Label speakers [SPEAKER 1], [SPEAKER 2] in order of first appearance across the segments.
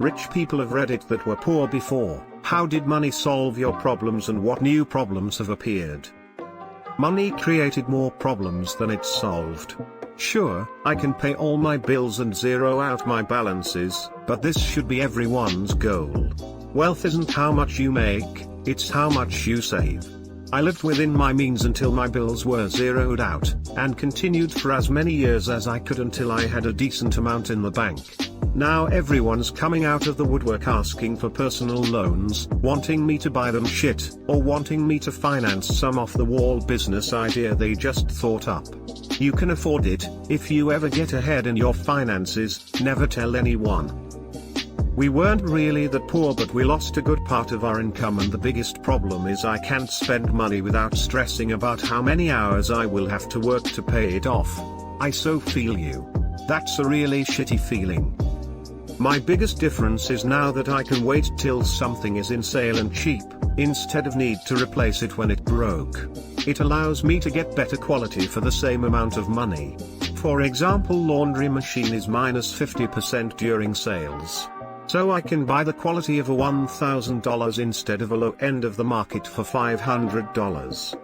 [SPEAKER 1] Rich people of Reddit that were poor before, how did money solve your problems and what new problems have appeared? Money created more problems than it solved. Sure, I can pay all my bills and zero out my balances, but this should be everyone's goal. Wealth isn't how much you make, it's how much you save. I lived within my means until my bills were zeroed out, and continued for as many years as I could until I had a decent amount in the bank. Now everyone's coming out of the woodwork asking for personal loans, wanting me to buy them shit, or wanting me to finance some off-the-wall business idea they just thought up. You can afford it. If you ever get ahead in your finances, never tell anyone. We weren't really that poor, but we lost a good part of our income, and the biggest problem is I can't spend money without stressing about how many hours I will have to work to pay it off. I so feel you. That's a really shitty feeling. My biggest difference is now that I can wait till something is in sale and cheap, instead of need to replace it when it broke. It allows me to get better quality for the same amount of money. For example, laundry machine is -50% during sales. So I can buy the quality of a $1,000 instead of a low end of the market for $500.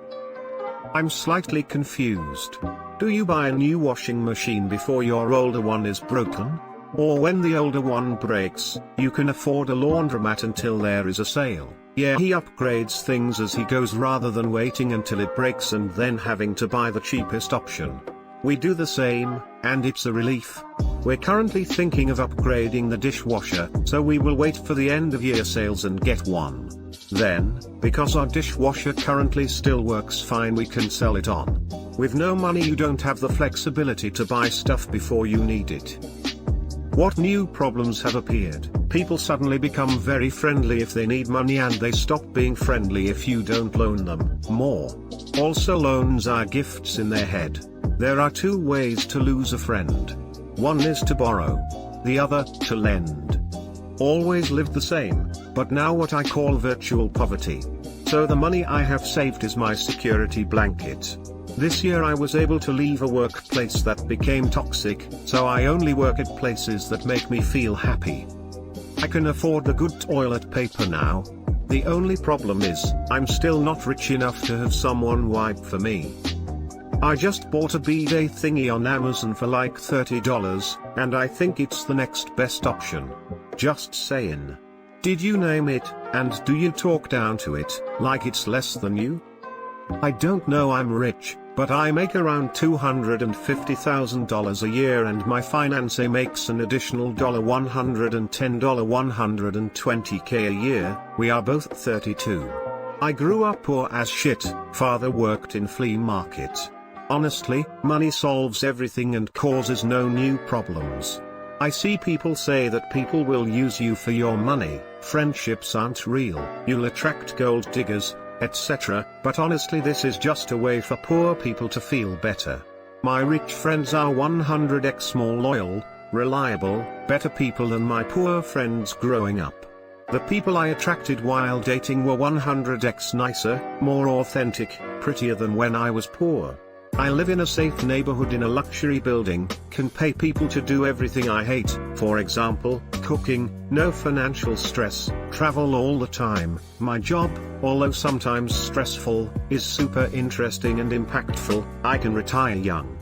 [SPEAKER 1] I'm slightly confused. Do you buy a new washing machine before your older one is broken? Or when the older one breaks, you can afford a laundromat until there is a sale? Yeah, he upgrades things as he goes rather than waiting until it breaks and then having to buy the cheapest option. We do the same, and it's a relief. We're currently thinking of upgrading the dishwasher, so we will wait for the end of year sales and get one. Then, because our dishwasher currently still works fine, we can sell it on. With no money you don't have the flexibility to buy stuff before you need it. What new problems have appeared? People suddenly become very friendly if they need money, and they stop being friendly if you don't loan them more. Also, loans are gifts in their head. There are two ways to lose a friend. One is to borrow. The other, to lend. Always lived the same, but now what I call virtual poverty. So the money I have saved is my security blanket. This year I was able to leave a workplace that became toxic, so I only work at places that make me feel happy. I can afford the good toilet paper now. The only problem is, I'm still not rich enough to have someone wipe for me. I just bought a bidet thingy on Amazon for like $30, and I think it's the next best option. Just saying. Did you name it, and do you talk down to it, like it's less than you? I don't know, I'm rich, but I make around $250,000 a year, and my fiancé makes an additional $110, $120K a year. We are both 32. I grew up poor as shit. Father worked in flea market. Honestly, money solves everything and causes no new problems. I see people say that people will use you for your money, friendships aren't real, you'll attract gold diggers, etc., but honestly this is just a way for poor people to feel better. My rich friends are 100x more loyal, reliable, better people than my poor friends growing up. The people I attracted while dating were 100x nicer, more authentic, prettier than when I was poor. I live in a safe neighborhood in a luxury building, can pay people to do everything I hate, for example, cooking, no financial stress, travel all the time. My job, although sometimes stressful, is super interesting and impactful. I can retire young.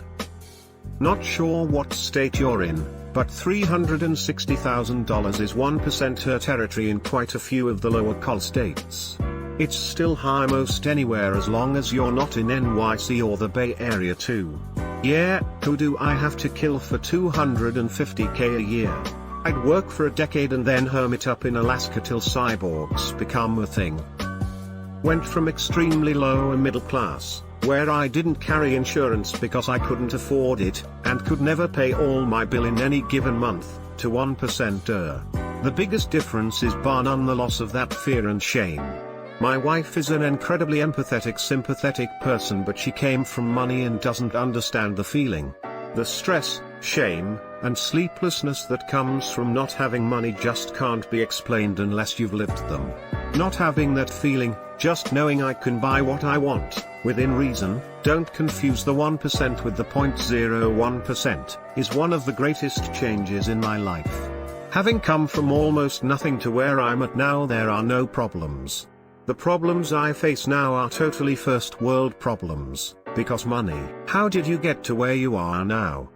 [SPEAKER 1] Not sure what state you're in, but $360,000 is 1% her territory in quite a few of the lower cost states. It's still high most anywhere as long as you're not in NYC or the Bay Area too. Yeah, who do I have to kill for $250K a year? I'd work for a decade and then hermit up in Alaska till cyborgs become a thing. Went from extremely low and middle class, where I didn't carry insurance because I couldn't afford it, and could never pay all my bill in any given month, to 1%er. The biggest difference is bar none the loss of that fear and shame. My wife is an incredibly empathetic, sympathetic person, but she came from money and doesn't understand the feeling. The stress, shame, and sleeplessness that comes from not having money just can't be explained unless you've lived them. Not having that feeling, just knowing I can buy what I want, within reason, don't confuse the 1% with the 0.01%, is one of the greatest changes in my life. Having come from almost nothing to where I'm at now, there are no problems. The problems I face now are totally first world problems, because money. How did you get to where you are now?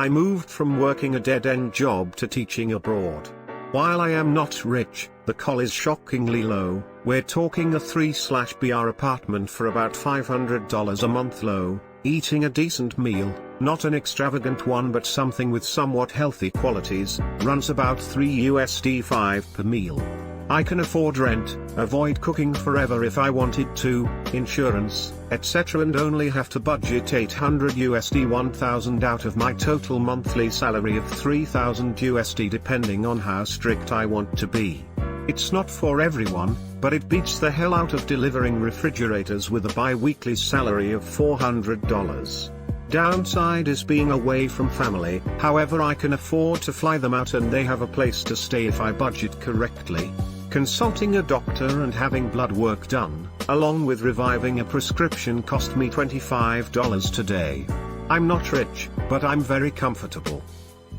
[SPEAKER 1] I moved from working a dead-end job to teaching abroad. While I am not rich, the call is shockingly low. We're talking a 3/BR apartment for about $500 a month low, eating a decent meal, not an extravagant one but something with somewhat healthy qualities, runs about $3 per meal. I can afford rent, avoid cooking forever if I wanted to, insurance, etc., and only have to budget $800 $1,000 out of my total monthly salary of $3,000 depending on how strict I want to be. It's not for everyone, but it beats the hell out of delivering refrigerators with a bi-weekly salary of $400. Downside is being away from family, however I can afford to fly them out and they have a place to stay if I budget correctly. Consulting a doctor and having blood work done, along with reviving a prescription, cost me $25 today. I'm not rich, but I'm very comfortable.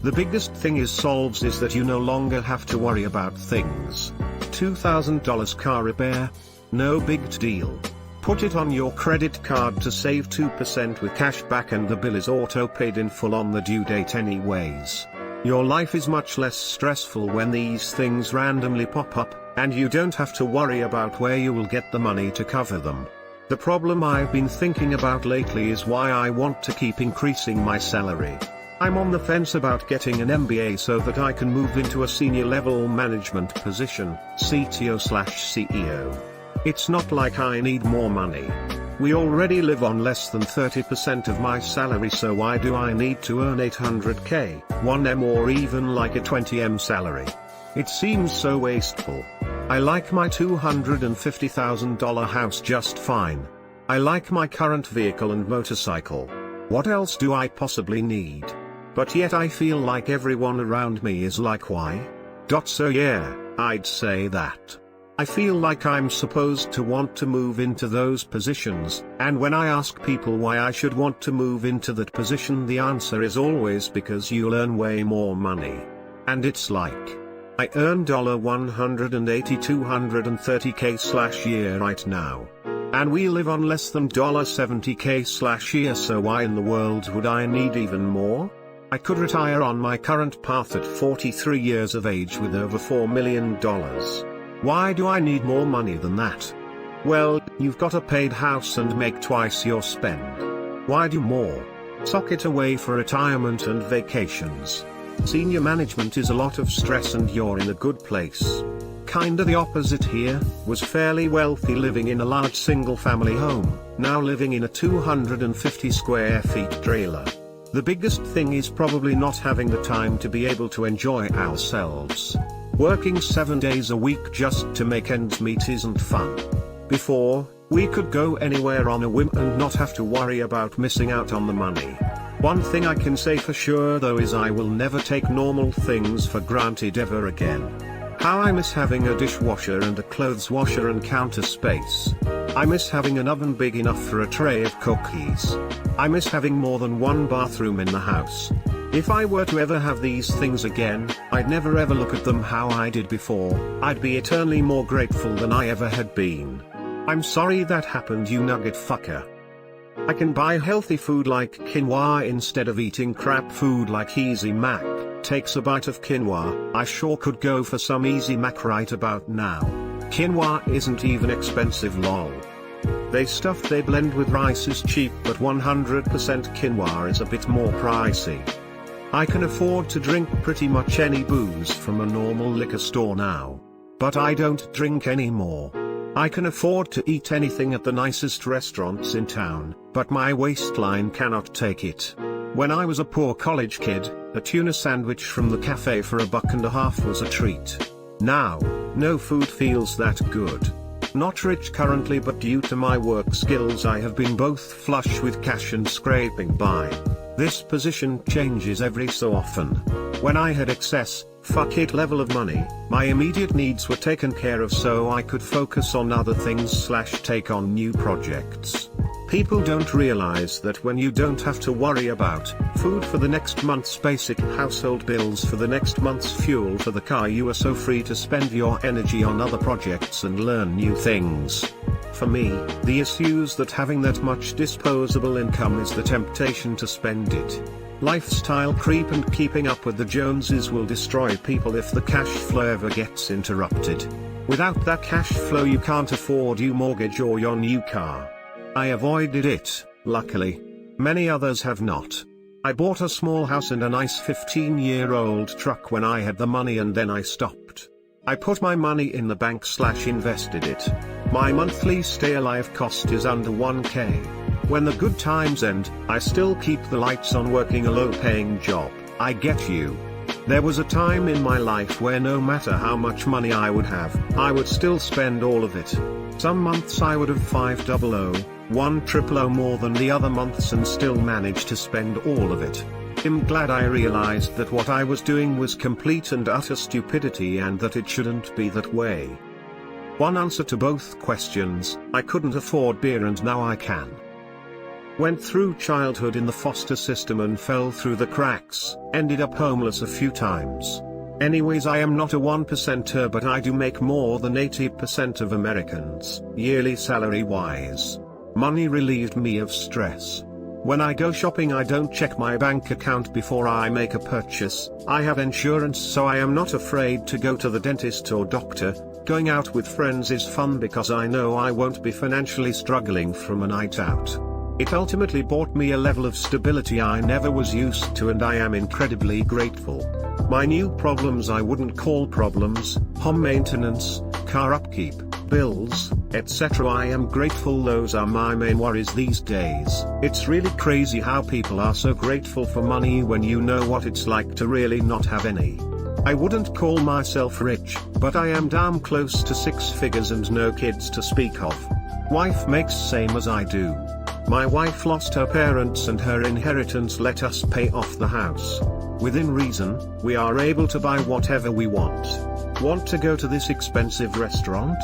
[SPEAKER 1] The biggest thing is that you no longer have to worry about things. $2,000 car repair? No big deal. Put it on your credit card to save 2% with cash back and the bill is auto-paid in full on the due date anyways. Your life is much less stressful when these things randomly pop up, and you don't have to worry about where you will get the money to cover them. The problem I've been thinking about lately is why I want to keep increasing my salary. I'm on the fence about getting an MBA so that I can move into a senior level management position, CTO/CEO. It's not like I need more money. We already live on less than 30% of my salary, so why do I need to earn $800K, 1M or even like a 20M salary? It seems so wasteful. I like my $250,000 house just fine. I like my current vehicle and motorcycle. What else do I possibly need? But yet I feel like everyone around me is like, why? So yeah, I'd say that. I feel like I'm supposed to want to move into those positions, and when I ask people why I should want to move into that position, the answer is always because you'll earn way more money. And it's like, I earn $180 $230K/year right now. And we live on less than $70K/year, so why in the world would I need even more? I could retire on my current path at 43 years of age with over $4 million. Why do I need more money than that? Well, you've got a paid house and make twice your spend. Why do more? Sock it away for retirement and vacations. Senior management is a lot of stress and you're in a good place. Kinda the opposite here, was fairly wealthy living in a large single family home, now living in a 250 square feet trailer. The biggest thing is probably not having the time to be able to enjoy ourselves. Working 7 days a week just to make ends meet isn't fun. Before, we could go anywhere on a whim and not have to worry about missing out on the money. One thing I can say for sure though is I will never take normal things for granted ever again. How I miss having a dishwasher and a clothes washer and counter space. I miss having an oven big enough for a tray of cookies. I miss having more than one bathroom in the house. If I were to ever have these things again, I'd never ever look at them how I did before. I'd be eternally more grateful than I ever had been. I'm sorry that happened, you nugget fucker. I can buy healthy food like quinoa instead of eating crap food like Easy Mac. Takes a bite of quinoa, I sure could go for some Easy Mac right about now. Quinoa isn't even expensive, lol. The stuff they blend with rice is cheap, but 100% quinoa is a bit more pricey. I can afford to drink pretty much any booze from a normal liquor store now. But I don't drink anymore. I can afford to eat anything at the nicest restaurants in town, but my waistline cannot take it. When I was a poor college kid, a tuna sandwich from the cafe for $1.50 was a treat. Now, no food feels that good. Not rich currently, but due to my work skills I have been both flush with cash and scraping by. This position changes every so often. When I had excess, fuck it level of money, my immediate needs were taken care of so I could focus on other things / take on new projects. People don't realize that when you don't have to worry about food for the next month's basic household bills, for the next month's fuel for the car, you are so free to spend your energy on other projects and learn new things. For me, the issue is that having that much disposable income is the temptation to spend it. Lifestyle creep and keeping up with the Joneses will destroy people if the cash flow ever gets interrupted. Without that cash flow you can't afford your mortgage or your new car. I avoided it, luckily. Many others have not. I bought a small house and a nice 15-year-old truck when I had the money, and then I stopped. I put my money in the bank / invested it. My monthly stay alive cost is under 1k. When the good times end, I still keep the lights on working a low-paying job. I get you. There was a time in my life where no matter how much money I would have, I would still spend all of it. Some months I would have 500, 100 more than the other months and still manage to spend all of it. I'm glad I realized that what I was doing was complete and utter stupidity and that it shouldn't be that way. One answer to both questions: I couldn't afford beer and now I can. Went through childhood in the foster system and fell through the cracks, ended up homeless a few times. Anyways, I am not a 1%er, but I do make more than 80% of Americans, yearly salary wise. Money relieved me of stress. When I go shopping I don't check my bank account before I make a purchase. I have insurance, so I am not afraid to go to the dentist or doctor. Going out with friends is fun because I know I won't be financially struggling from a night out. It ultimately brought me a level of stability I never was used to, and I am incredibly grateful. My new problems I wouldn't call problems: home maintenance, car upkeep, bills, etc. I am grateful those are my main worries these days. It's really crazy how people are so grateful for money when you know what it's like to really not have any. I wouldn't call myself rich, but I am damn close to 6 figures and no kids to speak of. Wife makes same as I do. My wife lost her parents and her inheritance let us pay off the house. Within reason, we are able to buy whatever we want. Want to go to this expensive restaurant?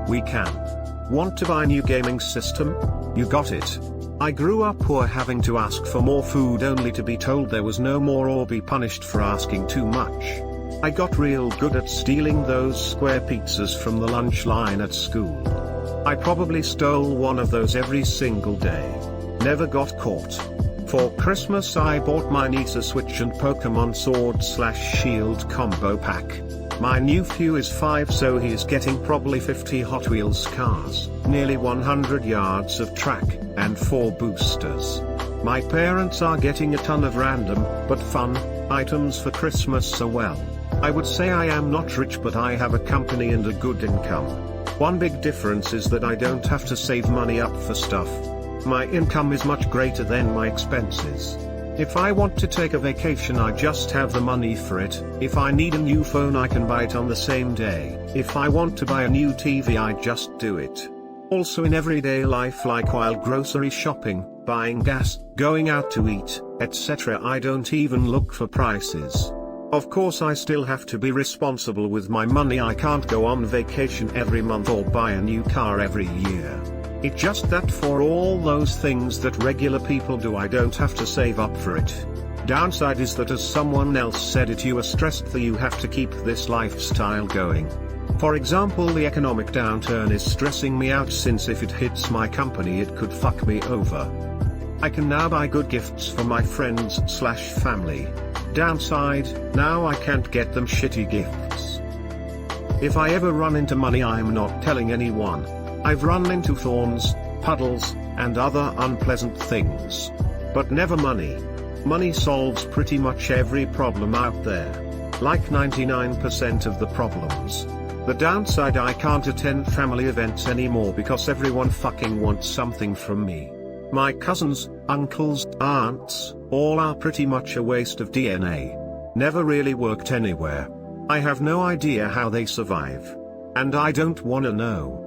[SPEAKER 1] We can. Want to buy a new gaming system? You got it. I grew up poor, having to ask for more food only to be told there was no more or be punished for asking too much. I got real good at stealing those square pizzas from the lunch line at school. I probably stole one of those every single day. Never got caught. For Christmas I bought my niece a Switch and Pokemon Sword/Shield combo pack. My nephew is 5, so he is getting probably 50 Hot Wheels cars, nearly 100 yards of track, and 4 boosters. My parents are getting a ton of random, but fun, items for Christmas so well. I would say I am not rich, but I have a company and a good income. One big difference is that I don't have to save money up for stuff. My income is much greater than my expenses. If I want to take a vacation I just have the money for it. If I need a new phone I can buy it on the same day. If I want to buy a new TV I just do it. Also in everyday life, like while grocery shopping, buying gas, going out to eat, etc. I don't even look for prices. Of course I still have to be responsible with my money. I can't go on vacation every month or buy a new car every year. It's just that for all those things that regular people do I don't have to save up for it. Downside is that, as someone else said it, you are stressed that you have to keep this lifestyle going. For example, the economic downturn is stressing me out, since if it hits my company it could fuck me over. I can now buy good gifts for my friends/family. Downside, now I can't get them shitty gifts. If I ever run into money I'm not telling anyone. I've run into thorns, puddles, and other unpleasant things. But never money. Money solves pretty much every problem out there. Like 99% of the problems. The downside, I can't attend family events anymore because everyone fucking wants something from me. My cousins, uncles, aunts, all are pretty much a waste of DNA. Never really worked anywhere. I have no idea how they survive. And I don't wanna know.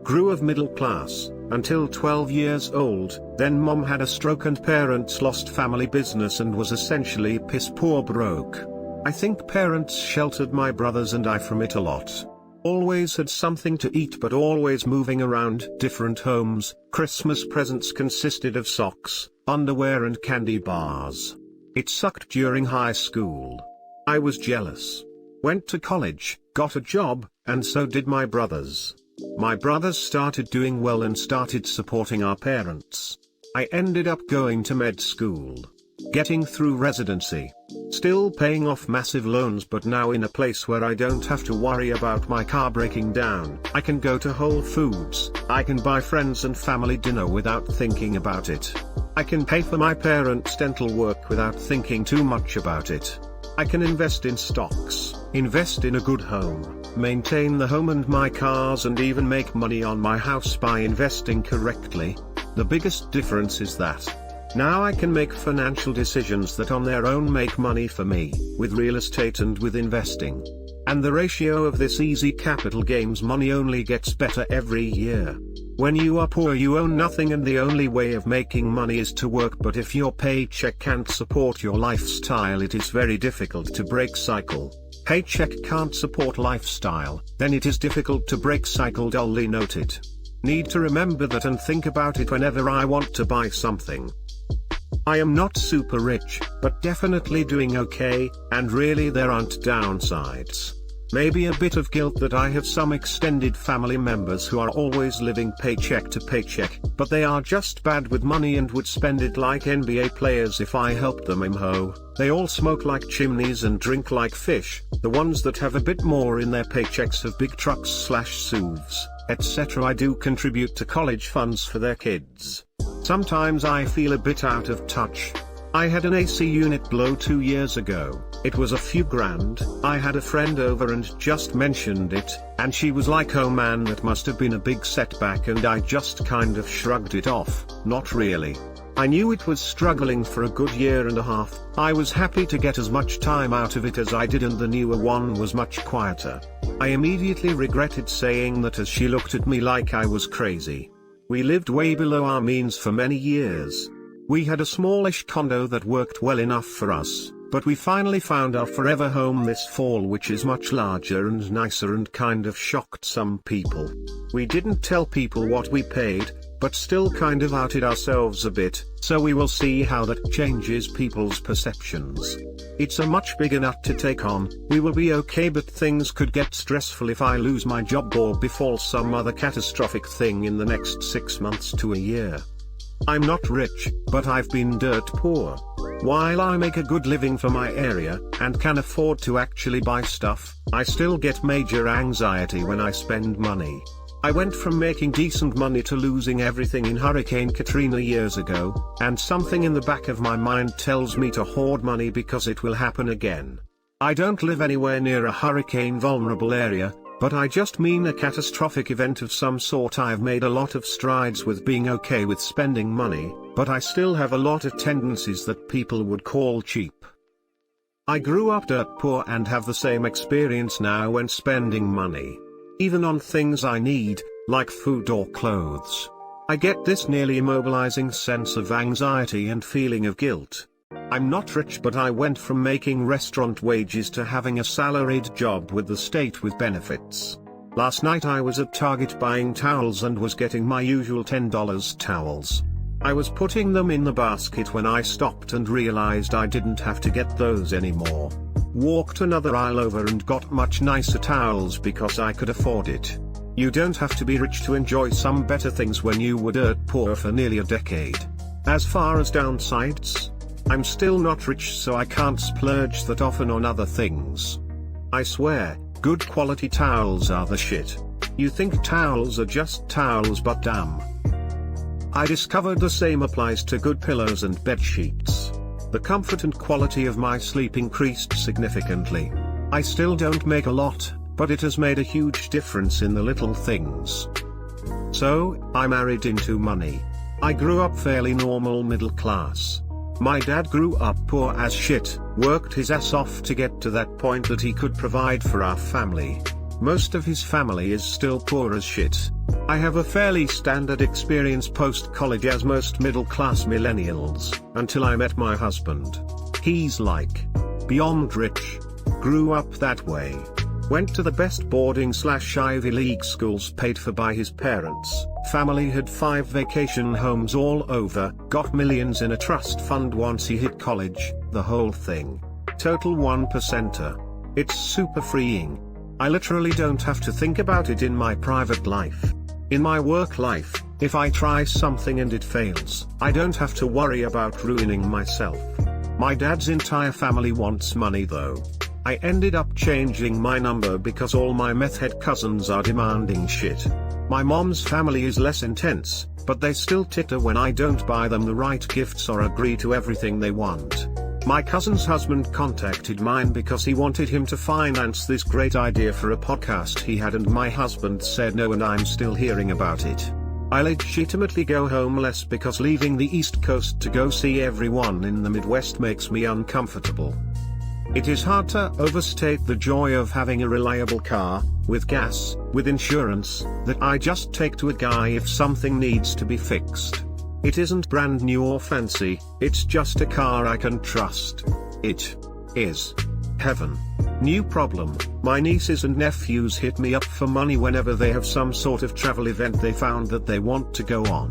[SPEAKER 1] Grew of middle class, until 12 years old, then mom had a stroke and parents lost family business and was essentially piss poor broke. I think parents sheltered my brothers and I from it a lot. Always had something to eat but always moving around different homes. Christmas presents consisted of socks, underwear and candy bars. It sucked during high school. I was jealous. Went to college, got a job, and so did my brothers. My brothers started doing well and started supporting our parents. I ended up going to med school. Getting through residency. Still paying off massive loans, but now in a place where I don't have to worry about my car breaking down. I can go to Whole Foods. I can buy friends and family dinner without thinking about it. I can pay for my parents' dental work without thinking too much about it. I can invest in stocks, invest in a good home, maintain the home and my cars, and even make money on my house by investing correctly. The biggest difference is that now I can make financial decisions that on their own make money for me, with real estate and with investing. And the ratio of this easy capital gains money only gets better every year. When you are poor you own nothing and the only way of making money is to work, but if your paycheck can't support your lifestyle it is very difficult to break cycle. Paycheck can't support lifestyle, then it is difficult to break cycle. Duly noted. Need to remember that and think about it whenever I want to buy something. I am not super rich, but definitely doing okay, and really there aren't downsides. Maybe a bit of guilt that I have some extended family members who are always living paycheck to paycheck, but they are just bad with money and would spend it like NBA players if I helped them. They all smoke like chimneys and drink like fish. The ones that have a bit more in their paychecks have big trucks / SUVs, etc. I do contribute to college funds for their kids. Sometimes I feel a bit out of touch. I had an AC unit blow 2 years ago. It was a few grand. I had a friend over and just mentioned it, and she was like, "Oh man, that must have been a big setback," and I just kind of shrugged it off. Not really. I knew it was struggling for a good year and a half. I was happy to get as much time out of it as I did, and the newer one was much quieter. I immediately regretted saying that as she looked at me like I was crazy. We lived way below our means for many years. We had a smallish condo that worked well enough for us, but we finally found our forever home this fall, which is much larger and nicer, and kind of shocked some people. We didn't tell people what we paid, but still kind of outed ourselves a bit, so we will see how that changes people's perceptions. It's a much bigger nut to take on. We will be okay, but things could get stressful if I lose my job or befall some other catastrophic thing in the next 6 months to a year. I'm not rich, but I've been dirt poor. While I make a good living for my area, and can afford to actually buy stuff, I still get major anxiety when I spend money. I went from making decent money to losing everything in Hurricane Katrina years ago, and something in the back of my mind tells me to hoard money because it will happen again. I don't live anywhere near a hurricane vulnerable area, but I just mean a catastrophic event of some sort. I've made a lot of strides with being okay with spending money, but I still have a lot of tendencies that people would call cheap. I grew up dirt poor and have the same experience now when spending money. Even on things I need, like food or clothes. I get this nearly immobilizing sense of anxiety and feeling of guilt. I'm not rich, but I went from making restaurant wages to having a salaried job with the state with benefits. Last night I was at Target buying towels and was getting my usual $10 towels. I was putting them in the basket when I stopped and realized I didn't have to get those anymore. Walked another aisle over and got much nicer towels because I could afford it. You don't have to be rich to enjoy some better things when you were dirt poor for nearly a decade. As far as downsides, I'm still not rich, so I can't splurge that often on other things. I swear, good quality towels are the shit. You think towels are just towels, but damn. I discovered the same applies to good pillows and bed sheets. The comfort and quality of my sleep increased significantly. I still don't make a lot, but it has made a huge difference in the little things. So, I married into money. I grew up fairly normal middle class. My dad grew up poor as shit, worked his ass off to get to that point that he could provide for our family. Most of his family is still poor as shit. I have a fairly standard experience post-college, as most middle-class millennials, until I met my husband. He's like beyond rich. Grew up that way. Went to the best boarding/Ivy League schools paid for by his parents. Family had 5 vacation homes all over, got millions in a trust fund once he hit college, the whole thing. Total 1%er. It's super freeing. I literally don't have to think about it in my private life. In my work life, if I try something and it fails, I don't have to worry about ruining myself. My dad's entire family wants money though. I ended up changing my number because all my meth head cousins are demanding shit. My mom's family is less intense, but they still titter when I don't buy them the right gifts or agree to everything they want. My cousin's husband contacted mine because he wanted him to finance this great idea for a podcast he had, and my husband said no, and I'm still hearing about it. I legitimately go home less because leaving the East Coast to go see everyone in the Midwest makes me uncomfortable. It is hard to overstate the joy of having a reliable car, with gas, with insurance, that I just take to a guy if something needs to be fixed. It isn't brand new or fancy, it's just a car I can trust. It is heaven. New problem: my nieces and nephews hit me up for money whenever they have some sort of travel event they found that they want to go on.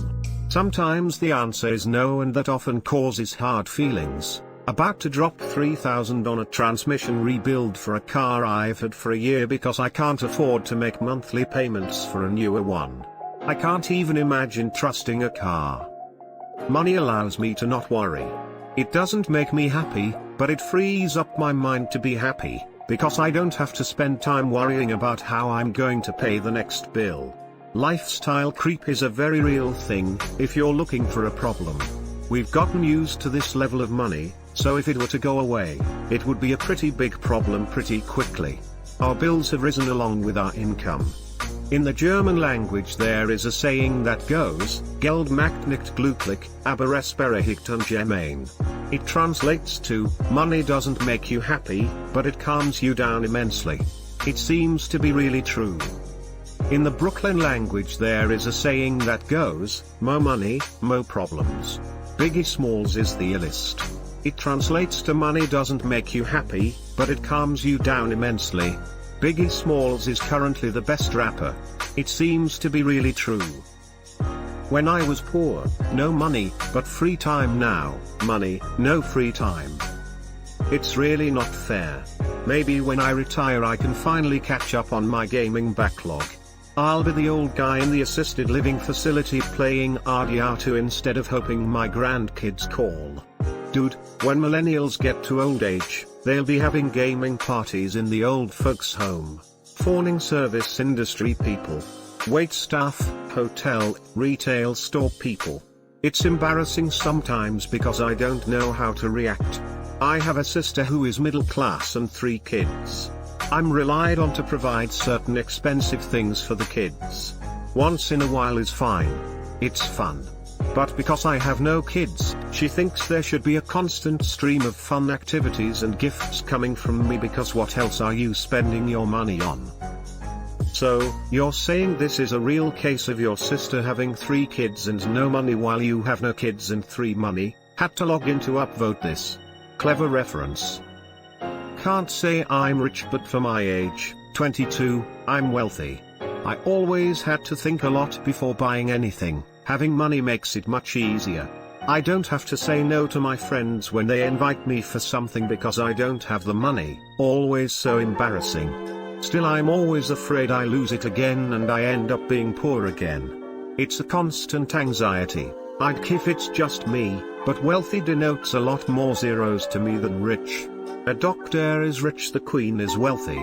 [SPEAKER 1] Sometimes the answer is no, and that often causes hard feelings. About to drop $3,000 on a transmission rebuild for a car I've had for a year because I can't afford to make monthly payments for a newer one. I can't even imagine trusting a car. Money allows me to not worry. It doesn't make me happy, but it frees up my mind to be happy, because I don't have to spend time worrying about how I'm going to pay the next bill. Lifestyle creep is a very real thing, if you're looking for a problem. We've gotten used to this level of money, so if it were to go away, it would be a pretty big problem pretty quickly. Our bills have risen along with our income. In the German language there is a saying that goes, Geld macht nicht glücklich, aber es berechtigt ungemein. It translates to, money doesn't make you happy, but it calms you down immensely. It seems to be really true. In the Brooklyn language there is a saying that goes, mo money, mo problems. Biggie Smalls is the illest. It translates to money doesn't make you happy, but it calms you down immensely. Biggie Smalls is currently the best rapper. It seems to be really true. When I was poor, no money, but free time now, money, no free time. It's really not fair. Maybe when I retire I can finally catch up on my gaming backlog. I'll be the old guy in the assisted living facility playing RDR2 instead of hoping my grandkids call. Dude, when millennials get to old age, they'll be having gaming parties in the old folks' home. Fawning service industry people. Wait staff, hotel, retail store people. It's embarrassing sometimes because I don't know how to react. I have a sister who is middle class and 3 kids. I'm relied on to provide certain expensive things for the kids. Once in a while is fine. It's fun. But because I have no kids, she thinks there should be a constant stream of fun activities and gifts coming from me, because what else are you spending your money on? So, you're saying this is a real case of your sister having 3 kids and no money while you have no kids and 3 money? Had to log in to upvote this. Clever reference. Can't say I'm rich, but for my age, 22, I'm wealthy. I always had to think a lot before buying anything. Having money makes it much easier. I don't have to say no to my friends when they invite me for something because I don't have the money. Always so embarrassing. Still, I'm always afraid I lose it again and I end up being poor again. It's a constant anxiety. I'd if it's just me, but wealthy denotes a lot more zeros to me than rich. A doctor is rich, the queen is wealthy.